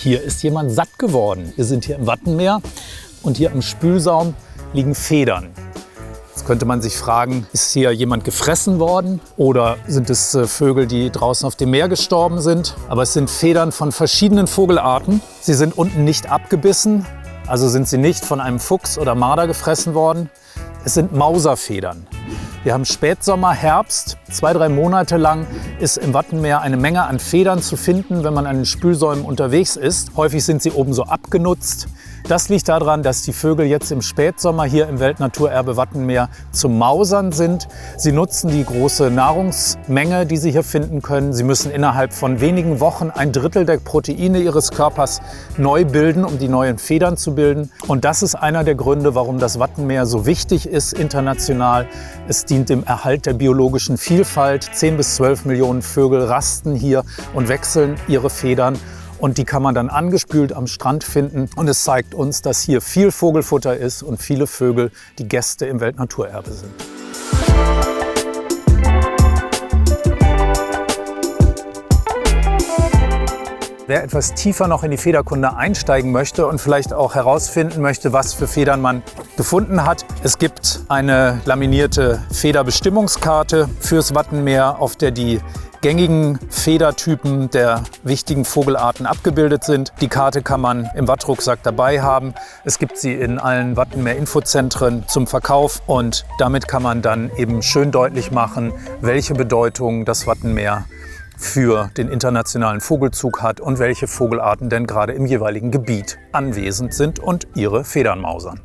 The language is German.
Hier ist jemand satt geworden. Wir sind hier im Wattenmeer und hier am Spülsaum liegen Federn. Jetzt könnte man sich fragen, ist hier jemand gefressen worden oder sind es Vögel, die draußen auf dem Meer gestorben sind? Aber es sind Federn von verschiedenen Vogelarten. Sie sind unten nicht abgebissen, also sind sie nicht von einem Fuchs oder Marder gefressen worden. Es sind Mauserfedern. Wir haben Spätsommer, Herbst. 2-3 Monate lang ist im Wattenmeer eine Menge an Federn zu finden, wenn man an den Spülsäumen unterwegs ist. Häufig sind sie oben so abgenutzt. Das liegt daran, dass die Vögel jetzt im Spätsommer hier im Weltnaturerbe Wattenmeer zum Mausern sind. Sie nutzen die große Nahrungsmenge, die sie hier finden können. Sie müssen innerhalb von wenigen Wochen 1/3 der Proteine ihres Körpers neu bilden, um die neuen Federn zu bilden. Und das ist einer der Gründe, warum das Wattenmeer so wichtig ist international. Es dient dem Erhalt der biologischen Vielfalt. 10 bis 12 Millionen Vögel rasten hier und wechseln ihre Federn. Und die kann man dann angespült am Strand finden. Und es zeigt uns, dass hier viel Vogelfutter ist und viele Vögel die Gäste im Weltnaturerbe sind. Wer etwas tiefer noch in die Federkunde einsteigen möchte und vielleicht auch herausfinden möchte, was für Federn man gefunden hat, es gibt eine laminierte Federbestimmungskarte fürs Wattenmeer, auf der die gängigen Federtypen der wichtigen Vogelarten abgebildet sind. Die Karte kann man im Wattrucksack dabei haben. Es gibt sie in allen Wattenmeer-Infozentren zum Verkauf und damit kann man dann eben schön deutlich machen, welche Bedeutung das Wattenmeer für den internationalen Vogelzug hat und welche Vogelarten denn gerade im jeweiligen Gebiet anwesend sind und ihre Federn mausern.